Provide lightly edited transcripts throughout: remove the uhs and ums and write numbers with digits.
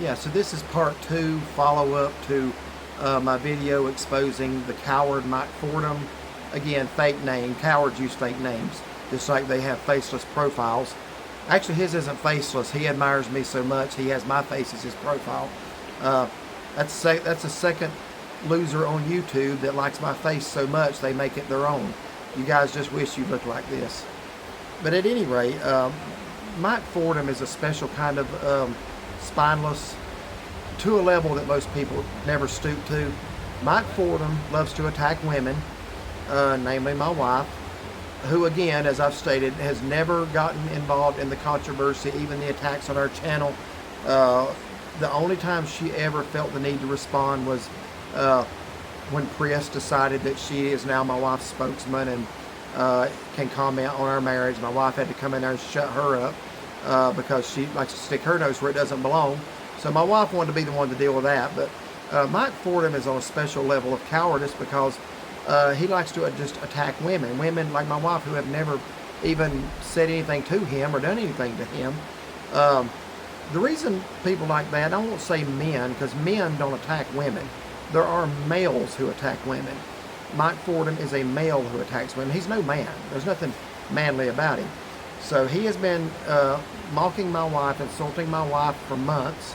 Yeah, so this is part 2, follow-up to my video exposing the coward Mike Fordham. Again, fake name. Cowards use fake names, just like they have faceless profiles. Actually, his isn't faceless. He admires me so much, he has my face as his profile. That's a second loser on YouTube that likes my face so much they make it their own. You guys just wish you looked like this. But at any rate, Mike Fordham is a special kind of spineless, to a level that most people never stoop to. Mike Fordham loves to attack women, namely my wife, who again, as I've stated, has never gotten involved in the controversy, even the attacks on our channel. The only time she ever felt the need to respond was when Chris decided that she is now my wife's spokesman and can comment on our marriage. My wife had to come in there and shut her up because she likes to stick her nose where it doesn't belong. So my wife wanted to be the one to deal with that. But Mike Fordham is on a special level of cowardice because he likes to just attack women. Women like my wife who have never even said anything to him or done anything to him. The reason people like that, I won't say men, because men don't attack women. There are males who attack women. Mike Fordham is a male who attacks women. He's no man. There's nothing manly about him. So he has been mocking my wife, insulting my wife for months,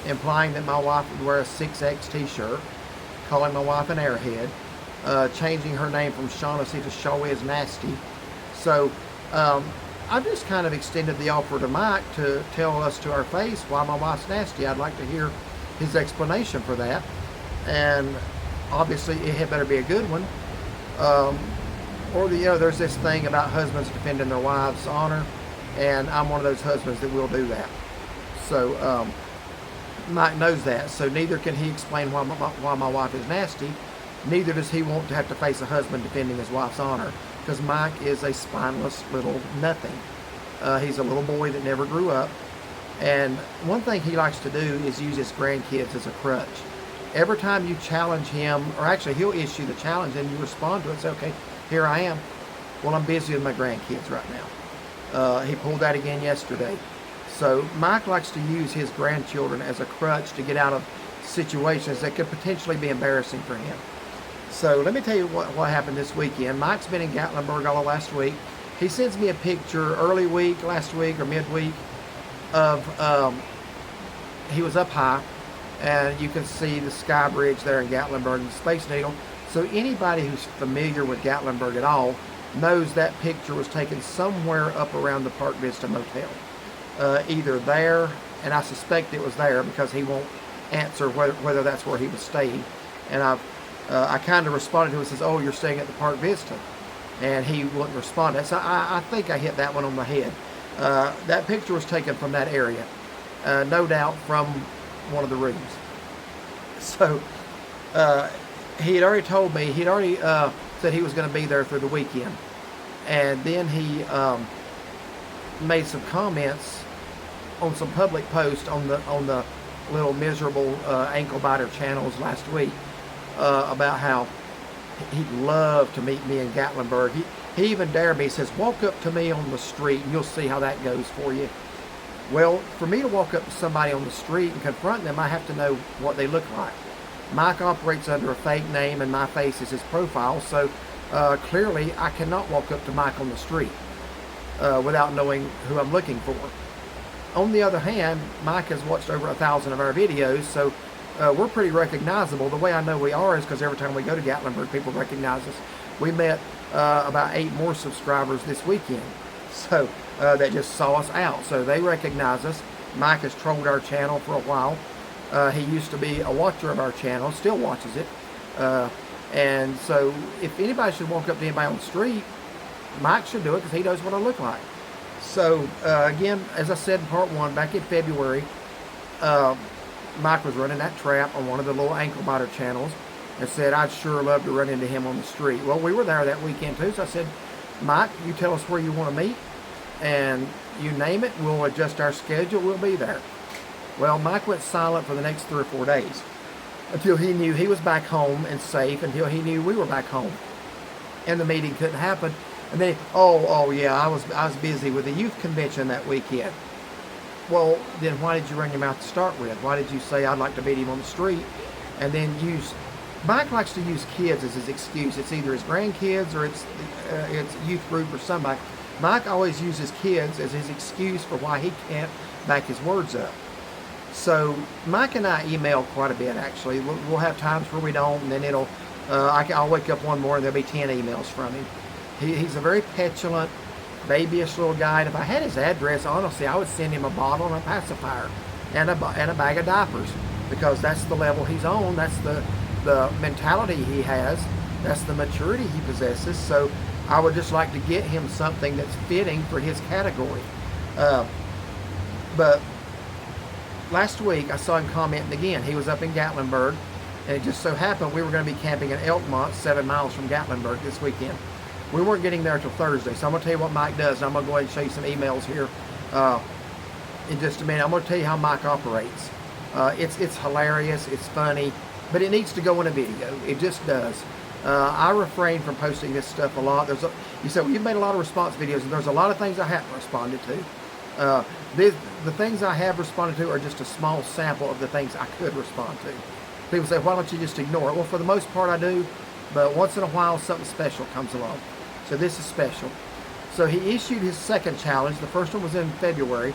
implying that my wife would wear a 6X t-shirt, calling my wife an airhead, changing her name from Shaughnessy to Shaw is Nasty. So I've just kind of extended the offer to Mike to tell us to our face why my wife's nasty. I'd like to hear his explanation for that. And obviously it had better be a good one. Or there's this thing about husbands defending their wives' honor, and I'm one of those husbands that will do that. So Mike knows that. So neither can he explain why my wife is nasty. Neither does he want to have to face a husband defending his wife's honor, because Mike is a spineless little nothing. He's a little boy that never grew up. And one thing he likes to do is use his grandkids as a crutch. Every time you challenge him, or actually he'll issue the challenge and you respond to it and say, okay, here I am. Well, I'm busy with my grandkids right now. He pulled that again yesterday. So Mike likes to use his grandchildren as a crutch to get out of situations that could potentially be embarrassing for him. So let me tell you what happened this weekend. Mike's been in Gatlinburg all of last week. He sends me a picture early week, last week or midweek, of he was up high, and you can see the sky bridge there in Gatlinburg and the Space Needle. So anybody who's familiar with Gatlinburg at all knows that picture was taken somewhere up around the Park Vista Motel. Either there, and I suspect it was there because he won't answer whether that's where he was staying. And I kind of responded to him and says, oh, you're staying at the Park Vista. And he wouldn't respond. So I think I hit that one on the head. That picture was taken from that area. No doubt from one of the rooms. So he had already told me, he'd already said he was going to be there through the weekend. And then he made some comments on some public posts on the little miserable ankle biter channels last week about how he'd love to meet me in Gatlinburg. He even dared me. He says, walk up to me on the street and you'll see how that goes for you. Well, for me to walk up to somebody on the street and confront them, I have to know what they look like. Mike operates under a fake name and my face is his profile, so clearly I cannot walk up to Mike on the street without knowing who I'm looking for. On the other hand, Mike has watched over 1,000 of our videos, so we're pretty recognizable. The way I know we are is because every time we go to Gatlinburg, people recognize us. We met about 8 more subscribers this weekend, so that just saw us out. So they recognize us. Mike has trolled our channel for a while. He used to be a watcher of our channel, still watches it. And so if anybody should walk up to anybody on the street, Mike should do it because he knows what I look like. So again, as I said in part 1, back in February, Mike was running that trap on one of the little ankle biter channels and said, I'd sure love to run into him on the street. Well, we were there that weekend too, so I said, Mike, you tell us where you want to meet, and you name it, we'll adjust our schedule, we'll be there. Well, Mike went silent for the next 3 or 4 days until he knew he was back home and safe, until he knew we were back home. And the meeting couldn't happen. And then, oh yeah, I was busy with the youth convention that weekend. Well, then why did you ring him out to start with? Why did you say I'd like to meet him on the street, and then use? Mike likes to use kids as his excuse. It's either his grandkids or it's youth group or somebody. Mike always uses kids as his excuse for why he can't back his words up. So Mike and I email quite a bit, actually. We'll have times where we don't, and then I'll wake up one morning, there'll be 10 emails from him. He's a very petulant, babyish little guy, and if I had his address, honestly, I would send him a bottle and a pacifier and a bag of diapers, because that's the level he's on. That's the mentality he has. That's the maturity he possesses. So I would just like to get him something that's fitting for his category. But last week I saw him commenting again. He was up in Gatlinburg, and it just so happened we were going to be camping in Elkmont, 7 miles from Gatlinburg this weekend. We weren't getting there until Thursday, so I'm going to tell you what Mike does, and I'm going to go ahead and show you some emails here in just a minute. I'm going to tell you how Mike operates. It's hilarious, it's funny, but it needs to go in a video. It just does. I refrain from posting this stuff a lot. You said, well, you've made a lot of response videos, and there's a lot of things I haven't responded to. The things I have responded to are just a small sample of the things I could respond to. People say, why don't you just ignore it? Well, for the most part I do, but once in a while something special comes along. So this is special. So he issued his second challenge. The first one was in February,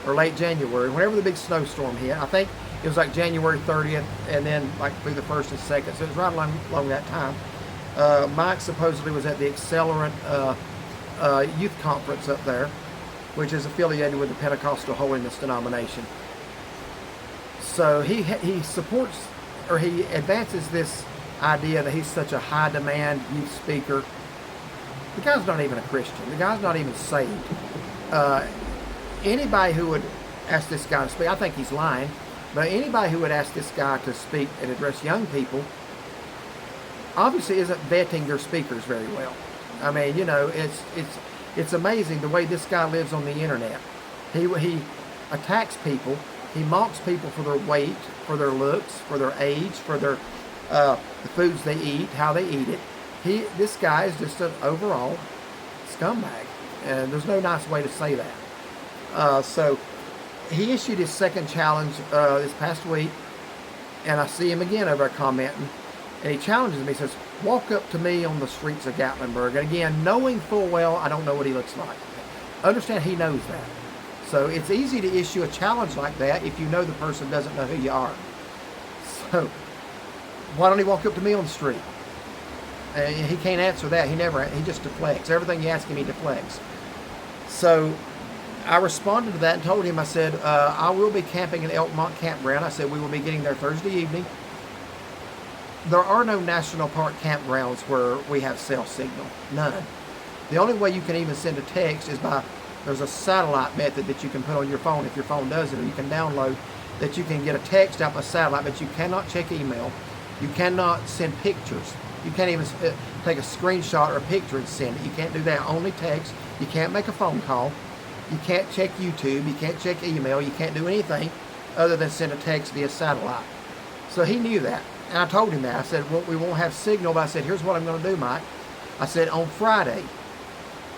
or late January, whenever the big snowstorm hit. I think it was like January 30th, and then like through the 1st and 2nd, so it was right along that time. Mike supposedly was at the Accelerant Youth Conference up there, which is affiliated with the Pentecostal Holiness denomination. So he supports, or he advances this idea that he's such a high demand youth speaker. The guy's not even a Christian. The guy's not even saved. Anybody who would ask this guy to speak, I think he's lying, but anybody who would ask this guy to speak and address young people obviously isn't vetting their speakers very well. I mean, you know, it's amazing the way this guy lives on the internet. He attacks people. He mocks people for their weight, for their looks, for their age, for their the foods they eat, how they eat it. This guy is just an overall scumbag, and there's no nice way to say that. So he issued his second challenge this past week, and I see him again over there commenting, and he challenges me. He says, walk up to me on the streets of Gatlinburg. And again, knowing full well I don't know what he looks like. Understand, he knows that. So it's easy to issue a challenge like that if you know the person doesn't know who you are. So why don't he walk up to me on the street? He can't answer that. He just deflects. Everything you ask him, he deflects. So I responded to that and told him, I said, I will be camping in Elkmont Campground. I said, we will be getting there Thursday evening. There are no national park campgrounds where we have cell signal. None. The only way you can even send a text is there's a satellite method that you can put on your phone if your phone does it, or you can download that you can get a text out by satellite, but you cannot check email. You cannot send pictures. You can't even take a screenshot or a picture and send it. You can't do that. Only text. You can't make a phone call. You can't check YouTube. You can't check email. You can't do anything other than send a text via satellite. So he knew that. And I told him that. I said, well, we won't have signal, but I said, here's what I'm going to do, Mike. I said, on Friday,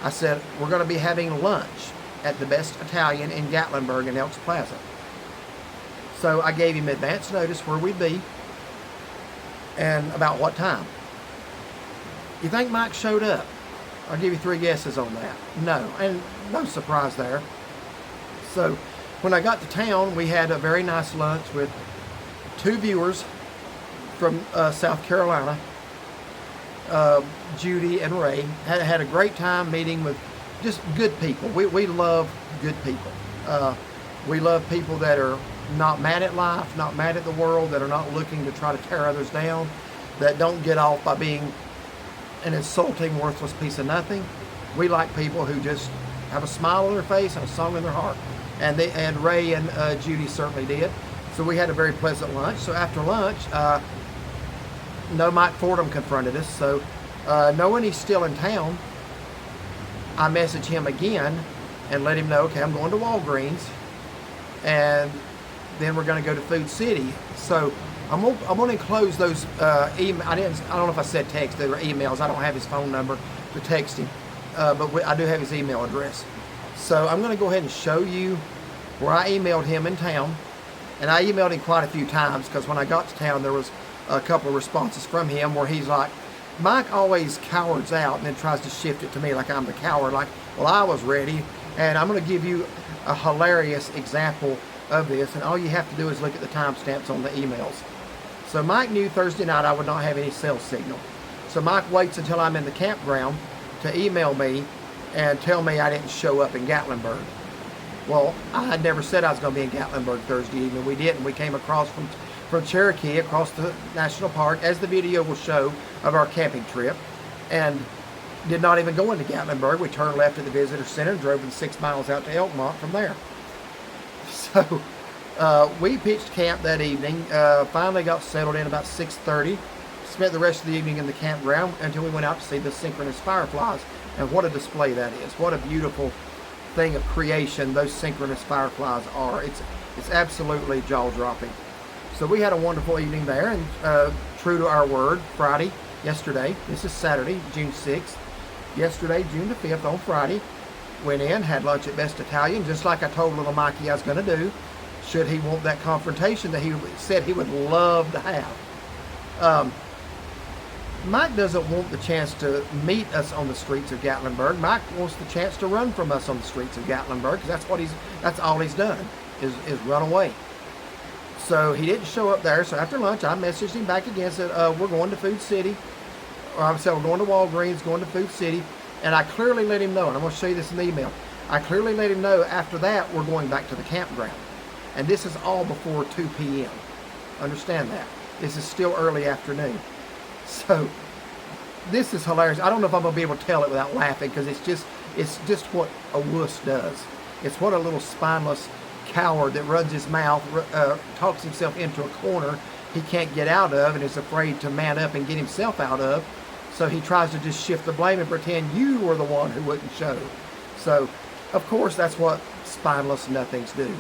I said, we're going to be having lunch at the Best Italian in Gatlinburg in Elks Plaza. So I gave him advance notice where we'd be and about what time. You think Mike showed up? I'll give you 3 guesses on that. No, and no surprise there. So when I got to town, we had a very nice lunch with 2 viewers from South Carolina, Judy and Ray. Had a great time meeting with just good people. We love good people. We love people that are not mad at life, not mad at the world, that are not looking to try to tear others down, that don't get off by being an insulting, worthless piece of nothing. We like people who just have a smile on their face and a song in their heart. And Ray and Judy certainly did. So we had a very pleasant lunch. So after lunch, no Mike Fordham confronted us. So knowing he's still in town, I messaged him again and let him know, okay, I'm going to Walgreens, and then we're going to go to Food City. So I'm going to enclose those emails. I don't know if I said text, they were emails. I don't have his phone number to text him, but I do have his email address. So I'm going to go ahead and show you where I emailed him in town, and I emailed him quite a few times because when I got to town there was a couple of responses from him where he's like, Mike always cowards out and then tries to shift it to me like I'm the coward, like, well, I was ready. And I'm going to give you a hilarious example of this, and all you have to do is look at the timestamps on the emails. So Mike knew Thursday night I would not have any cell signal. So Mike waits until I'm in the campground to email me and tell me I didn't show up in Gatlinburg. Well, I had never said I was going to be in Gatlinburg Thursday evening. We didn't. We came across from Cherokee, across the national park, as the video will show, of our camping trip, and did not even go into Gatlinburg. We turned left at the visitor center and drove 6 miles out to Elkmont from there. So we pitched camp that evening, finally got settled in about 6:30, spent the rest of the evening in the campground until we went out to see the synchronous fireflies. And what a display that is. What a beautiful thing of creation those synchronous fireflies are. It's absolutely jaw-dropping. So we had a wonderful evening there, and true to our word, yesterday, this is Saturday, June 6th, yesterday, June the 5th, on Friday, went in, had lunch at Best Italian, just like I told little Mikey I was going to do, should he want that confrontation that he said he would love to have. Mike doesn't want the chance to meet us on the streets of Gatlinburg. Mike wants the chance to run from us on the streets of Gatlinburg, because that's all he's done, is run away. So he didn't show up there. So after lunch, I messaged him back again, said, we're going to Food City. Or I said, we're going to Walgreens, going to Food City. And I clearly let him know, and I'm going to show you this in the email. I clearly let him know after that, we're going back to the campground. And this is all before 2 p.m. Understand that. This is still early afternoon. So this is hilarious. I don't know if I'm going to be able to tell it without laughing, because it's just what a wuss does. It's what a little spineless coward that runs his mouth, talks himself into a corner he can't get out of and is afraid to man up and get himself out of. So he tries to just shift the blame and pretend you were the one who wouldn't show. So, of course, that's what spineless nothings do.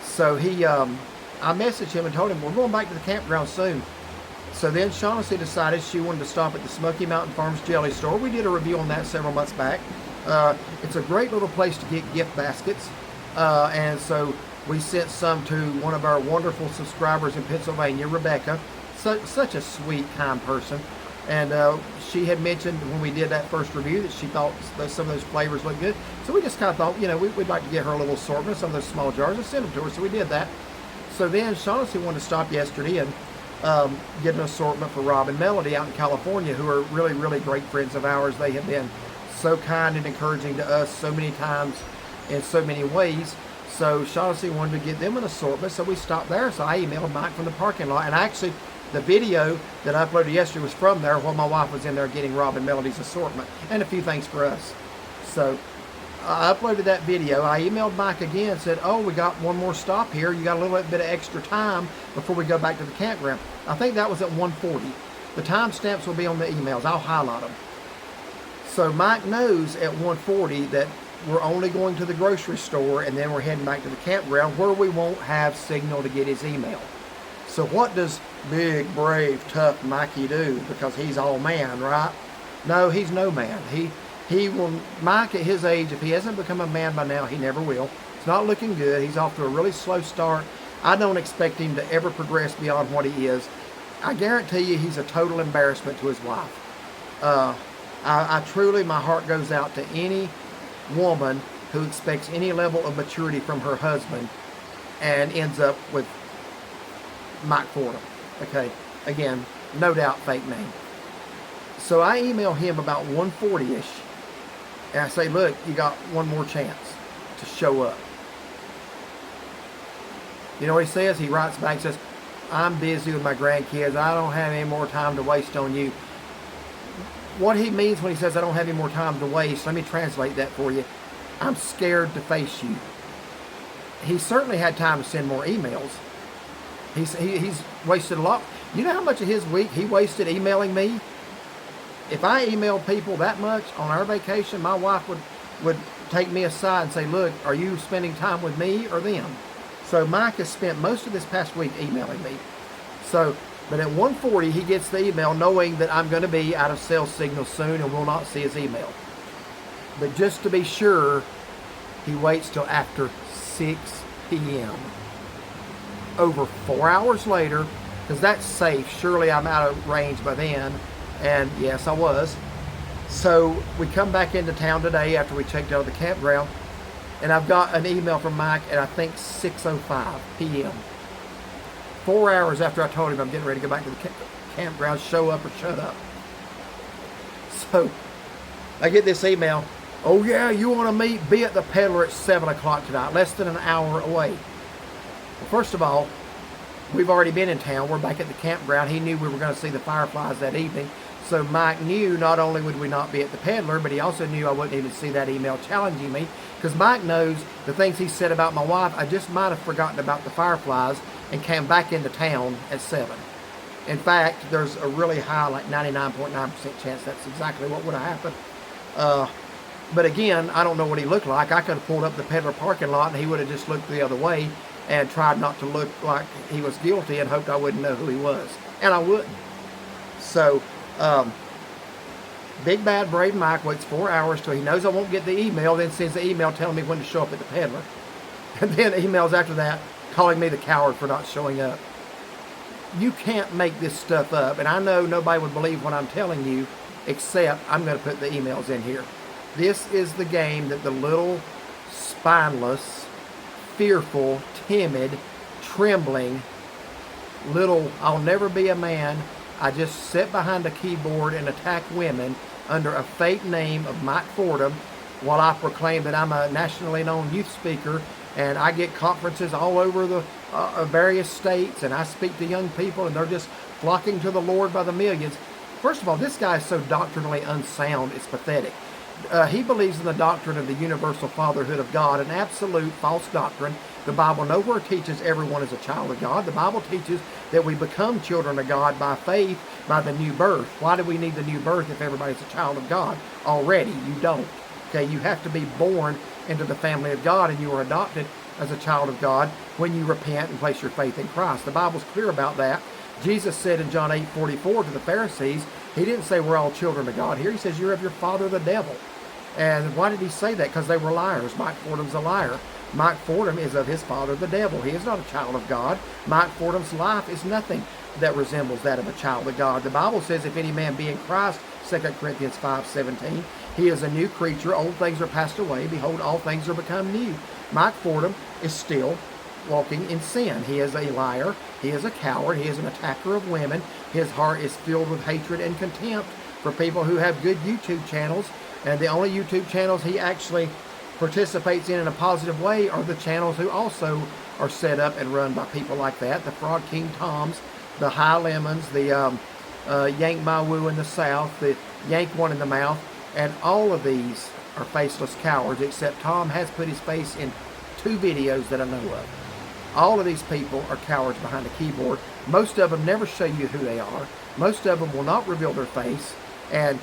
So I messaged him and told him, we're going back to the campground soon. So then Shaughnessy decided she wanted to stop at the Smoky Mountain Farms Jelly Store. We did a review on that several months back. It's a great little place to get gift baskets. And so we sent some to one of our wonderful subscribers in Pennsylvania, Rebecca. Such a sweet, kind person. And she had mentioned when we did that first review that she thought some of those flavors looked good. So we just kind of thought, we'd like to get her a little assortment of some of those small jars and send them to her. So we did that. So then Shaughnessy wanted to stop yesterday and get an assortment for Rob and Melody out in California, who are really, really great friends of ours. They have been so kind and encouraging to us so many times in so many ways. So Shaughnessy wanted to get them an assortment, so we stopped there. So I emailed Mike from the parking lot, and actually the video that I uploaded yesterday was from there while my wife was in there getting Rob and Melody's assortment and a few things for us. So I uploaded that video. I emailed Mike again and said, we got one more stop here. You got a little bit of extra time before we go back to the campground. I think that was at 1:40. The timestamps will be on the emails. I'll highlight them. So Mike knows at 1:40 that we're only going to the grocery store, and then we're heading back to the campground where we won't have signal to get his email. So what does big, brave, tough Mikey do? Because he's all man, right? No, he's no man. He will, Mike at his age, if he hasn't become a man by now, he never will. It's not looking good. He's off to a really slow start. I don't expect him to ever progress beyond what he is. I guarantee you he's a total embarrassment to his wife. I truly, my heart goes out to any woman who expects any level of maturity from her husband and ends up with Mike Fordham. Okay, again, no doubt fake name. So I email him about 1:40-ish, and I say, look, you got one more chance to show up. You know what he says? He writes back and says, I'm busy with my grandkids. I don't have any more time to waste on you. What he means when he says I don't have any more time to waste, let me translate that for you. I'm scared to face you. He certainly had time to send more emails. He's wasted a lot. You know how much of his week he wasted emailing me? If I emailed people that much on our vacation, my wife would take me aside and say, look, are you spending time with me or them? So Mike has spent most of this past week emailing me. But at 1:40, he gets the email knowing that I'm going to be out of cell signal soon and will not see his email. But just to be sure, he waits till after 6 p.m. Over 4 hours later, because that's safe. Surely I'm out of range by then. And yes, I was. So we come back into town today after we checked out the campground. And I've got an email from Mike at I think 6:05 p.m. 4 hours after I told him I'm getting ready to go back to the campground, show up or shut up. So I get this email. Oh yeah, you want to be at the Peddler at 7 o'clock tonight, less than an hour away. Well, first of all, we've already been in town. We're back at the campground. He knew we were going to see the fireflies that evening. So Mike knew not only would we not be at the Peddler, but he also knew I wouldn't even see that email challenging me, because Mike knows the things he said about my wife. I just might have forgotten about the fireflies and came back into town at 7. In fact, there's a really high, like 99.9% chance that's exactly what would have happened. But again, I don't know what he looked like. I could have pulled up the Peddler parking lot and he would have just looked the other way and tried not to look like he was guilty and hoped I wouldn't know who he was. And I wouldn't. So, big bad brave Mike waits 4 hours till he knows I won't get the email, then sends the email telling me when to show up at the Peddler. And then emails after that calling me the coward for not showing up. You can't make this stuff up, and I know nobody would believe what I'm telling you, except I'm going to put the emails in here. This is the game that the little, spineless, fearful, timid, trembling, little, I'll never be a man, I just sit behind a keyboard and attack women under a fake name of Mike Fordham while I proclaim that I'm a nationally known youth speaker and I get conferences all over the various states and I speak to young people and they're just flocking to the Lord by the millions. First of all, this guy is so doctrinally unsound, it's pathetic. He believes in the doctrine of the universal fatherhood of God, an absolute false doctrine. The Bible nowhere teaches everyone is a child of God. The Bible teaches that we become children of God by faith, by the new birth. Why do we need the new birth if everybody's a child of God already? You don't. Okay, you have to be born into the family of God, and you are adopted as a child of God when you repent and place your faith in Christ. The Bible's clear about that. Jesus said in John 8:44 to the Pharisees, he didn't say we're all children of God here. He says you're of your father the devil. And why did he say that? Because they were liars. Mike Fordham's a liar. Mike Fordham is of his father the devil. He is not a child of God. Mike Fordham's life is nothing that resembles that of a child of God. The Bible says if any man be in Christ, 2 Corinthians 5:17, he is a new creature. Old things are passed away. Behold, all things are become new. Mike Fordham is still walking in sin. He is a liar. He is a coward. He is an attacker of women. His heart is filled with hatred and contempt for people who have good YouTube channels. And the only YouTube channels he actually participates in a positive way are the channels who also are set up and run by people like that. The Frog King Toms, the High Lemons, the Yank My Woo in the South, the Yank One in the Mouth. And all of these are faceless cowards, except Tom has put his face in 2 videos that I know of. All of these people are cowards behind a keyboard. Most of them never show you who they are. Most of them will not reveal their face and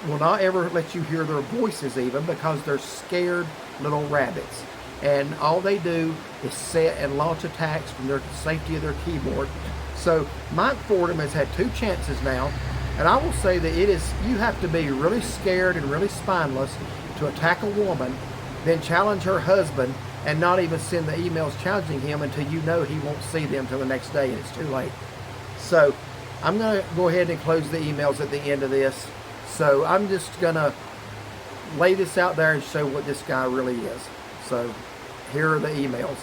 will not ever let you hear their voices even, because they're scared little rabbits. And all they do is sit and launch attacks from the safety of their keyboard. So Mike Fordham has had 2 chances now, and I will say that you have to be really scared and really spineless to attack a woman, then challenge her husband, and not even send the emails challenging him until you know he won't see them till the next day and it's too late. So I'm going to go ahead and close the emails at the end of this. So I'm just going to lay this out there and show what this guy really is. So here are the emails.